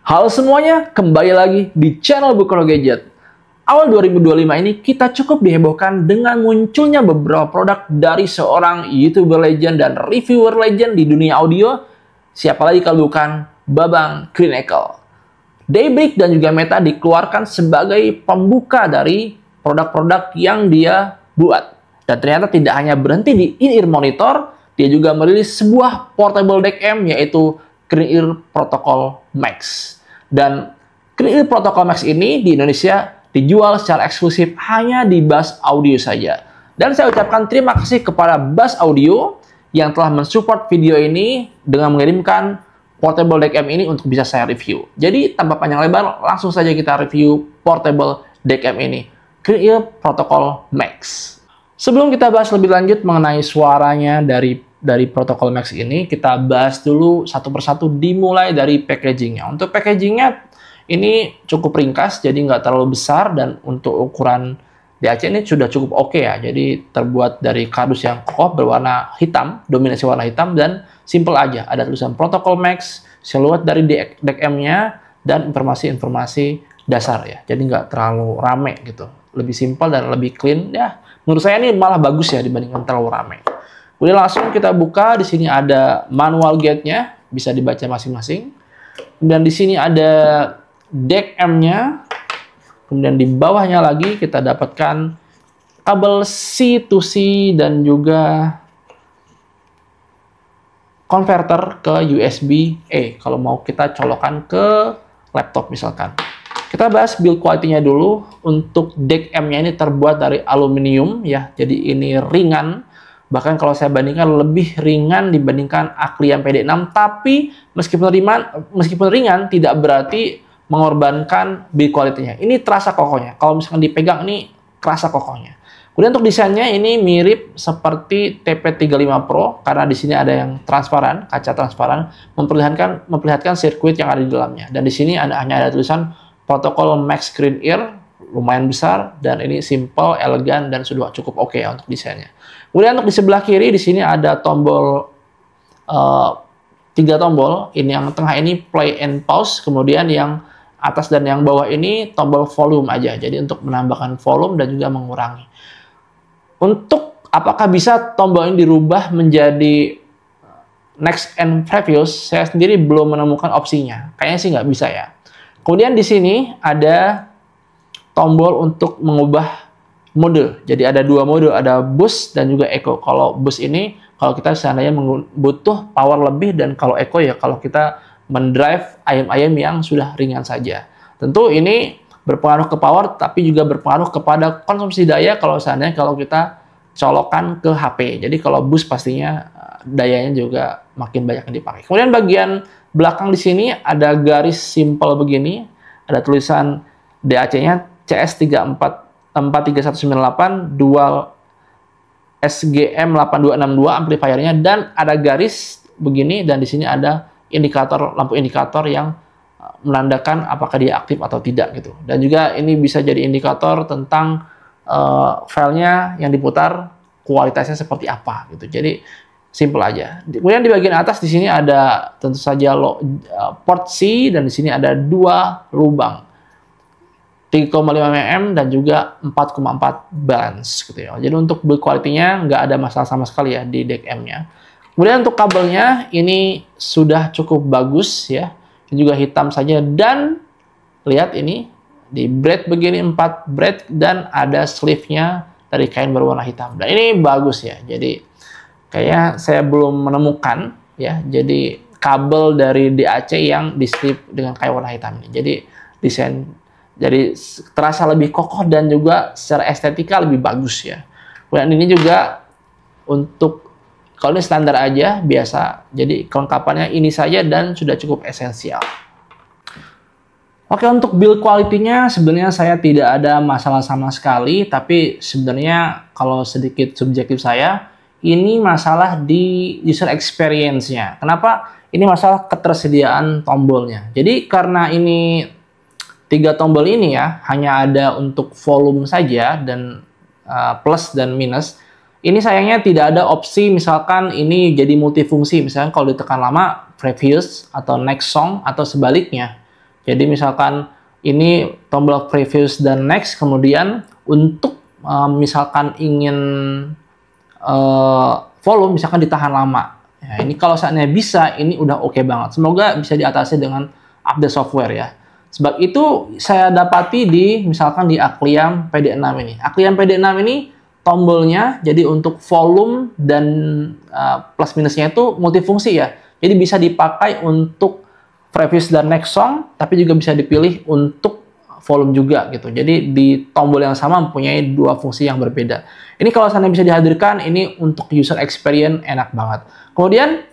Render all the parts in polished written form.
Halo semuanya, kembali lagi di channel Bukro Gadget. Awal 2025 ini kita cukup dihebohkan dengan munculnya beberapa produk dari seorang YouTuber legend dan reviewer legend di dunia audio. Siapa lagi kalau bukan Babang Crinacle. Daybreak dan juga Meta dikeluarkan sebagai pembuka dari produk-produk yang dia buat. Dan ternyata tidak hanya berhenti di in-ear monitor, dia juga merilis sebuah portable DEC-M yaitu Crine-Ear Protocol Max. Dan Crine-Ear Protocol Max ini di Indonesia dijual secara eksklusif hanya di Bass Audio saja. Dan saya ucapkan terima kasih kepada Bass Audio yang telah mensupport video ini dengan mengirimkan portable DEC-M ini untuk bisa saya review. Jadi tanpa panjang lebar, langsung saja kita review portable DEC-M ini, Crine-Ear Protocol Max. Sebelum kita bahas lebih lanjut mengenai suaranya dari Protocol Max ini, kita bahas dulu satu persatu dimulai dari packagingnya. Untuk packagingnya ini cukup ringkas, jadi nggak terlalu besar, dan untuk ukuran DAC ini sudah cukup oke ya. Jadi terbuat dari kardus yang kokoh berwarna hitam, dominasi warna hitam, dan simple aja. Ada tulisan Protocol Max, siluet dari DEC-M-nya, dan informasi-informasi dasar ya. Jadi nggak terlalu rame gitu. Lebih simple dan lebih clean ya. Menurut saya ini malah bagus ya dibandingkan terlalu rame. Kemudian langsung kita buka, di sini ada manual guide-nya, bisa dibaca masing-masing. Kemudian di sini ada DEC-M-nya. Kemudian di bawahnya lagi kita dapatkan kabel C to C dan juga konverter ke USB-A kalau mau kita colokan ke laptop misalkan. Kita bahas build quality-nya dulu. Untuk DEC-M-nya ini terbuat dari aluminium ya, jadi ini ringan. Bahkan kalau saya bandingkan lebih ringan dibandingkan Aklian PD6. Tapi meskipun ringan tidak berarti mengorbankan build quality-nya. Ini terasa kokohnya. Kalau misalkan dipegang ini kerasa kokohnya. Kemudian untuk desainnya ini mirip seperti TP35 Pro karena di sini ada yang transparan, kaca transparan, memperlihatkan sirkuit yang ada di dalamnya. Dan di sini hanya ada tulisan Protocol Max Crine-Ear, lumayan besar, dan ini simple, elegan, dan sudah cukup oke ya untuk desainnya. Kemudian untuk di sebelah kiri, di sini ada tombol, 3 tombol. Ini yang tengah ini play and pause, kemudian yang atas dan yang bawah ini tombol volume aja. Jadi untuk menambahkan volume dan juga mengurangi. Untuk apakah bisa tombol ini dirubah menjadi next and previous, saya sendiri belum menemukan opsinya. Kayaknya sih nggak bisa ya. Kemudian di sini ada tombol untuk mengubah mode. Jadi ada 2 mode, ada boost dan juga echo. Kalau boost ini, kalau kita seandainya butuh power lebih, dan kalau echo ya kalau kita mendrive ayam-ayam yang sudah ringan saja. Tentu ini berpengaruh ke power, tapi juga berpengaruh kepada konsumsi daya kalau seandainya kalau kita colokan ke HP. Jadi kalau boost pastinya dayanya juga makin banyak yang dipakai. Kemudian bagian belakang di sini ada garis simple begini, ada tulisan DAC-nya CS343198 dual SGM8262 amplifiernya, dan ada garis begini, dan di sini ada indikator, lampu indikator yang menandakan apakah dia aktif atau tidak gitu. Dan juga ini bisa jadi indikator tentang filenya yang diputar kualitasnya seperti apa gitu. Jadi simple aja. Kemudian di bagian atas di sini ada tentu saja port C, dan di sini ada 2 lubang 3,5 mm dan juga 4,4 balance gitu ya. Jadi untuk build quality-nya nggak ada masalah sama sekali ya di DEC-M-nya. Kemudian untuk kabelnya ini sudah cukup bagus ya. Ini juga hitam saja, dan lihat ini di braid begini 4 braid, dan ada sleeve-nya dari kain berwarna hitam. Dan ini bagus ya. Jadi kayaknya saya belum menemukan ya, jadi kabel dari DAC yang di strip dengan kain warna hitam ini. Jadi desain jadi terasa lebih kokoh dan juga secara estetika lebih bagus ya. Kemudian ini juga untuk, kalau ini standar aja biasa, jadi kelengkapannya ini saja dan sudah cukup esensial. Oke, untuk build quality-nya sebenarnya saya tidak ada masalah sama sekali, tapi sebenarnya kalau sedikit subjektif saya, ini masalah di user experience-nya. Kenapa? Ini masalah ketersediaan tombolnya. Jadi karena ini 3 tombol ini ya, hanya ada untuk volume saja, dan plus dan minus. Ini sayangnya tidak ada opsi misalkan ini jadi multifungsi. Misalkan kalau ditekan lama, previous atau next song, atau sebaliknya. Jadi misalkan ini tombol previous dan next, kemudian untuk misalkan ingin volume misalkan ditahan lama. Ya, ini kalau saatnya bisa, ini udah oke banget. Semoga bisa diatasi dengan update software ya. Sebab itu saya dapati misalkan di Akliam PD6 ini. Akliam PD6 ini tombolnya jadi untuk volume dan plus minusnya itu multifungsi ya. Jadi bisa dipakai untuk previous dan next song, tapi juga bisa dipilih untuk volume juga gitu. Jadi di tombol yang sama mempunyai dua fungsi yang berbeda. Ini kalau seandainya bisa dihadirkan, ini untuk user experience enak banget. Kemudian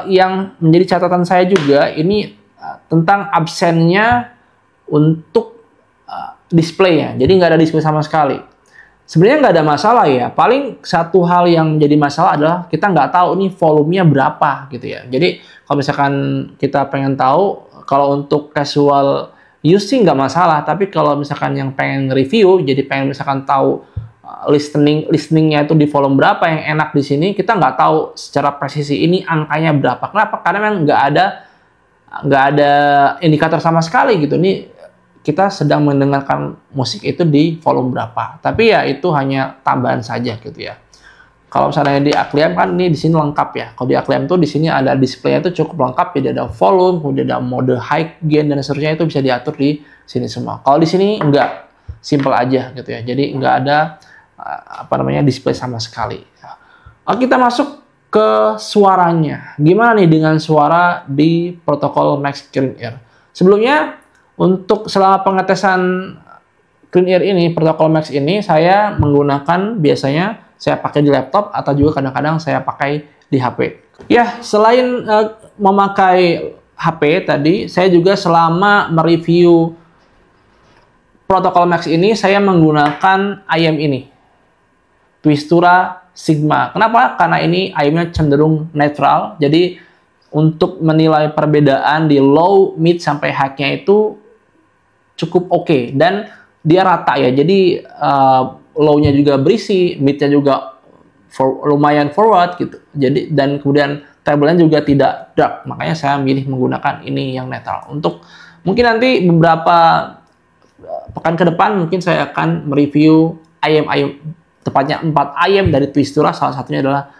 yang menjadi catatan saya juga ini tentang absennya untuk display-nya. Jadi nggak ada display sama sekali. Sebenarnya nggak ada masalah ya. Paling satu hal yang menjadi masalah adalah kita nggak tahu nih volumenya berapa gitu ya. Jadi kalau misalkan kita pengen tahu, kalau untuk casual use sih nggak masalah. Tapi kalau misalkan yang pengen review, jadi pengen misalkan tahu listeningnya itu di volume berapa yang enak di sini, kita nggak tahu secara presisi ini angkanya berapa. Kenapa? Karena memang nggak ada indikator sama sekali gitu. Ini kita sedang mendengarkan musik itu di volume berapa. Tapi ya itu hanya tambahan saja gitu ya. Kalau misalnya di Akliam kan ini di sini lengkap ya. Kalau di Akliam tuh di sini ada display itu cukup lengkap, jadi ada volume, kemudian ada mode high, gain dan seterusnya, itu bisa diatur di sini semua. Kalau di sini enggak, simple aja gitu ya. Jadi enggak ada display sama sekali. Oke, kita masuk ke suaranya. Gimana nih dengan suara di protokol Max Clean Ear? Sebelumnya untuk selama pengetesan Clean Ear ini, protokol Max ini, saya menggunakan biasanya saya pakai di laptop atau juga kadang-kadang saya pakai di HP. Ya, selain memakai HP tadi, saya juga selama mereview protokol Max ini, saya menggunakan IM ini, Twistura Sigma. Kenapa? Karena ini IM-nya cenderung netral, jadi untuk menilai perbedaan di low, mid, sampai high-nya itu cukup oke. Dan dia rata ya, jadi low-nya juga berisi, mid-nya juga lumayan forward gitu. Jadi dan kemudian treble-nya juga tidak dark. Makanya saya milih menggunakan ini yang netral. Untuk mungkin nanti beberapa pekan ke depan mungkin saya akan mereview IM, tepatnya 4 IM dari Twistura, salah satunya adalah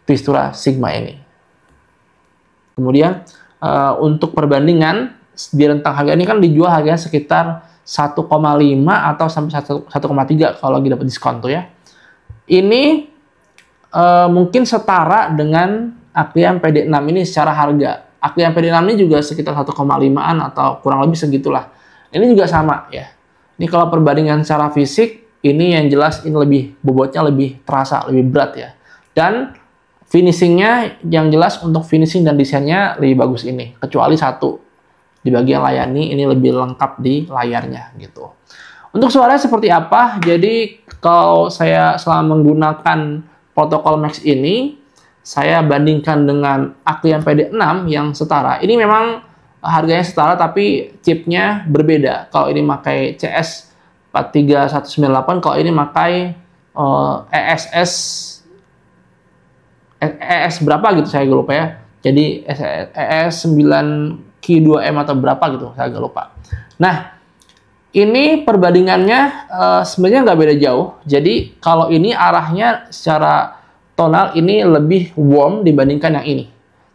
Twistura Sigma ini. Kemudian untuk perbandingan di rentang harga ini kan dijual harganya sekitar 1,5 atau sampai 1,3 kalau lagi dapat diskon tuh ya. Ini mungkin setara dengan Akliam PD6 ini secara harga. Akliam PD6 ini juga sekitar 1,5an atau kurang lebih segitulah. Ini juga sama ya. Ini kalau perbandingan secara fisik, ini yang jelas ini lebih bobotnya lebih terasa, lebih berat ya. Dan finishingnya yang jelas untuk finishing dan desainnya lebih bagus ini. Kecuali satu, di bagian layani ini lebih lengkap di layarnya gitu. Untuk suaranya seperti apa? Jadi kalau saya selama menggunakan protokol Max ini, saya bandingkan dengan Akliam PD6 yang setara. Ini memang harganya setara tapi chipnya berbeda. Kalau ini pakai CS 43198, kalau ini pakai ES berapa gitu saya agak lupa ya. Jadi ES 9Q2M atau berapa gitu saya agak lupa. Nah, ini perbandingannya sebenarnya nggak beda jauh. Jadi kalau ini arahnya secara tonal ini lebih warm dibandingkan yang ini.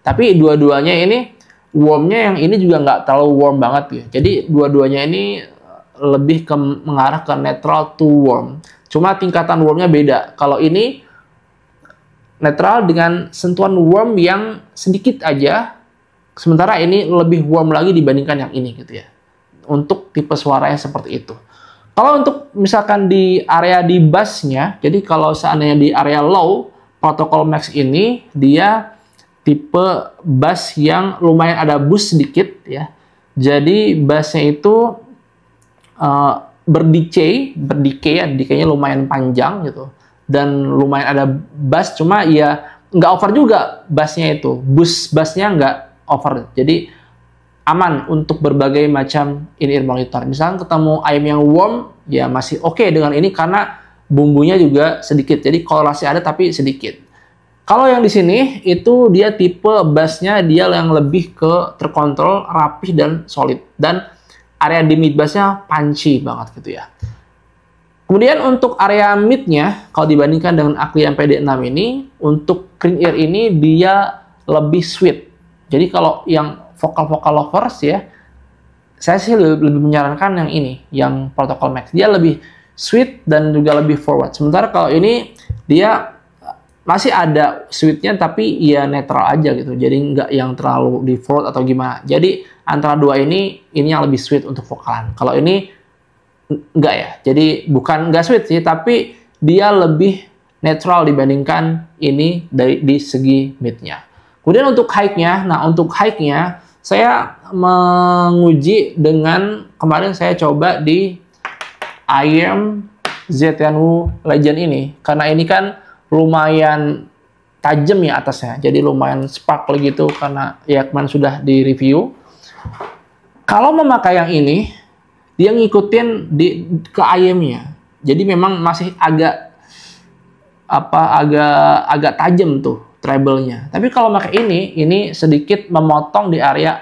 Tapi dua-duanya ini warmnya yang ini juga nggak terlalu warm banget ya. Jadi dua-duanya ini lebih mengarah ke netral to warm. Cuma tingkatan warmnya beda. Kalau ini netral dengan sentuhan warm yang sedikit aja. Sementara ini lebih warm lagi dibandingkan yang ini gitu ya. Untuk tipe suaranya seperti itu. Kalau untuk misalkan di area di bassnya, jadi kalau seandainya di area low, protokol Max ini dia tipe bass yang lumayan ada boost sedikit ya. Jadi bassnya itu berdecay ya, decay-nya lumayan panjang gitu. Dan lumayan ada bass, cuma ya nggak over juga bassnya itu. Boost bassnya nggak over. Jadi aman untuk berbagai macam in-ear monitor. Misalnya ketemu IM yang warm, ya masih oke dengan ini karena bumbunya juga sedikit. Jadi kolorasi ada tapi sedikit. Kalau yang di sini itu dia tipe bassnya dia yang lebih ke terkontrol, rapih dan solid, dan area di mid bassnya punchy banget gitu ya. Kemudian untuk area midnya, kalau dibandingkan dengan Aklian PD6 ini, untuk clean ear ini dia lebih sweet. Jadi kalau yang vokal-vokal lovers ya, saya sih lebih menyarankan yang ini, yang Protocol Max. Dia lebih sweet dan juga lebih forward. Sementara kalau ini dia masih ada sweetnya tapi ya netral aja gitu. Jadi nggak yang terlalu di forward atau gimana. Jadi antara dua ini yang lebih sweet untuk vokalan. Kalau ini enggak ya. Jadi bukan nggak sweet sih, tapi dia lebih netral dibandingkan ini di segi midnya. Kemudian untuk high-nya, nah untuk high-nya saya menguji dengan kemarin saya coba di IEM ZN-W Legend ini. Karena ini kan lumayan tajam ya atasnya, jadi lumayan sparkly gitu karena ya kemarin sudah di review. Kalau memakai yang ini, dia ngikutin ke IEM-nya, jadi memang masih agak tajam tuh treble-nya. Tapi kalau pakai ini sedikit memotong di area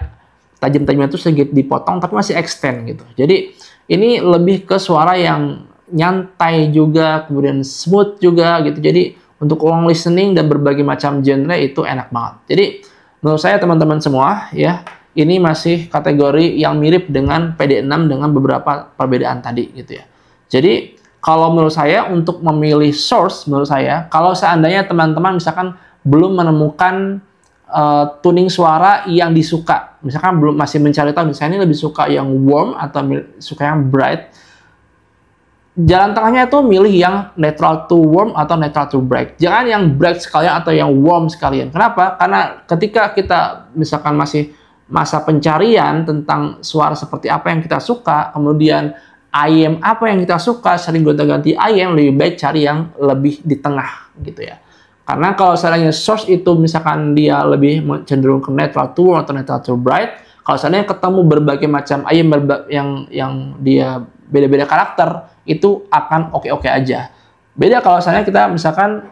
tajam-tajamnya itu sedikit dipotong, tapi masih extend gitu. Jadi ini lebih ke suara yang nyantai juga, kemudian smooth juga gitu. Jadi untuk long listening dan berbagai macam genre itu enak banget. Jadi menurut saya teman-teman semua ya, ini masih kategori yang mirip dengan PD6 dengan beberapa perbedaan tadi gitu ya. Jadi kalau menurut saya untuk memilih source, menurut saya kalau seandainya teman-teman misalkan belum menemukan tuning suara yang disuka, misalkan belum masih mencari tahu misalnya ini lebih suka yang warm atau suka yang bright, jalan tengahnya itu milih yang neutral to warm atau neutral to bright. Jangan yang bright sekalian atau yang warm sekalian. Kenapa? Karena ketika kita misalkan masih masa pencarian tentang suara seperti apa yang kita suka, kemudian IEM apa yang kita suka, sering gonta-ganti IEM, lebih baik cari yang lebih di tengah gitu ya. Karena kalau seandainya source itu misalkan dia lebih cenderung ke neutral to warm atau neutral to bright, kalau seandainya ketemu berbagai macam IEM yang dia beda-beda karakter, itu akan oke-oke aja. Beda kalau misalnya kita misalkan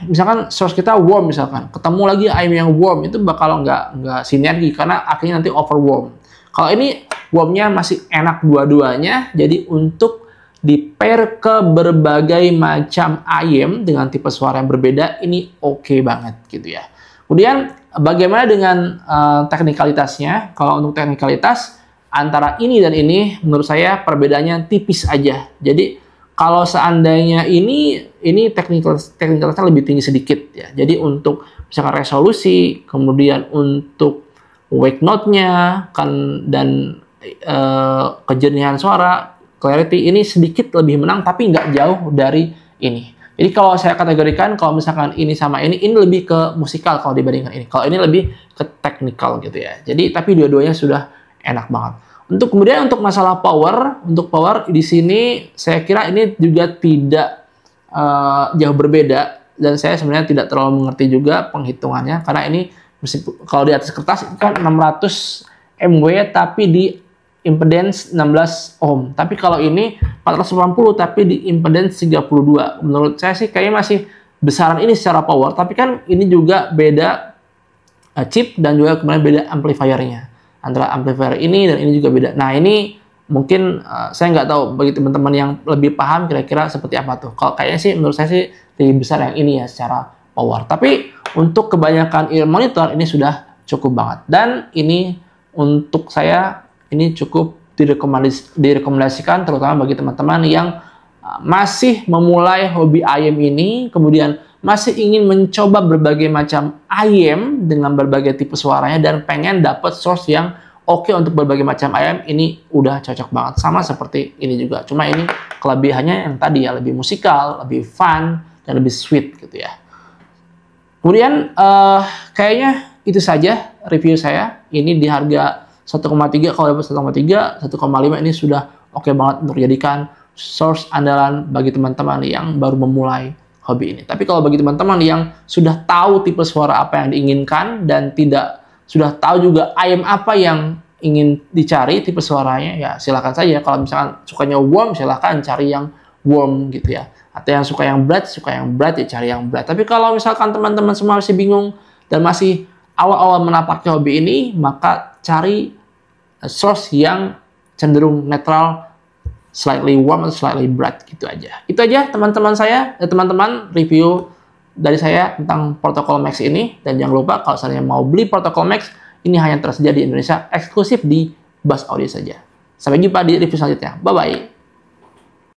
misalkan source kita warm misalkan, ketemu lagi IEM yang warm, itu bakal nggak sinergi karena akhirnya nanti over warm. Kalau ini warmnya masih enak dua-duanya, jadi untuk di pair ke berbagai macam IEM dengan tipe suara yang berbeda, ini oke banget gitu ya. Kemudian bagaimana dengan teknikalitasnya? Kalau untuk teknikalitas antara ini dan ini menurut saya perbedaannya tipis aja. Jadi kalau seandainya ini teknikalitasnya lebih tinggi sedikit ya. Jadi untuk misalkan resolusi, kemudian untuk wake note-nya kan, dan kejernihan suara, clarity ini sedikit lebih menang tapi nggak jauh dari ini. Jadi kalau saya kategorikan kalau misalkan ini sama ini lebih ke musikal kalau dibandingkan ini. Kalau ini lebih ke teknikal gitu ya. Jadi tapi dua-duanya sudah enak banget. Kemudian untuk masalah power, untuk power di sini saya kira ini juga tidak jauh berbeda, dan saya sebenarnya tidak terlalu mengerti juga penghitungannya karena ini kalau di atas kertas itu kan 600 mW tapi di impedance 16 ohm. Tapi kalau ini 480 tapi di impedance 32. Menurut saya sih kayaknya masih besaran ini secara power, tapi kan ini juga beda chip dan juga kemudian beda amplifiernya. Antara amplifier ini dan ini juga beda. Nah ini mungkin saya nggak tahu bagi teman-teman yang lebih paham kira-kira seperti apa tuh. Kalau kayaknya sih menurut saya sih lebih besar yang ini ya secara power. Tapi untuk kebanyakan ear monitor ini sudah cukup banget. Dan ini untuk saya ini cukup direkomendasikan terutama bagi teman-teman yang masih memulai hobi IEM ini, kemudian masih ingin mencoba berbagai macam IEM dengan berbagai tipe suaranya dan pengen dapat source yang oke untuk berbagai macam IEM, ini udah cocok banget. Sama seperti ini juga, cuma ini kelebihannya yang tadi ya, lebih musikal, lebih fun, dan lebih sweet gitu ya. Kemudian kayaknya itu saja review saya. Ini di harga 1,3, kalau dapat 1,3, 1,5 ini sudah oke banget untuk dijadikan source andalan bagi teman-teman yang baru memulai hobi ini. Tapi kalau bagi teman-teman yang sudah tahu tipe suara apa yang diinginkan dan sudah tahu juga IEM apa yang ingin dicari tipe suaranya, ya silakan saja. Kalau misalkan sukanya warm, silakan cari yang warm gitu ya. Atau yang suka yang bright ya cari yang bright. Tapi kalau misalkan teman-teman semua masih bingung dan masih awal-awal menapaki hobi ini, maka cari source yang cenderung netral, slightly warm atau slightly bright gitu aja. Itu aja teman-teman review dari saya tentang protokol Max ini. Dan jangan lupa kalau misalnya mau beli protokol Max, ini hanya tersedia di Indonesia, eksklusif di Buzz Audio saja. Sampai jumpa di review selanjutnya. Bye-bye.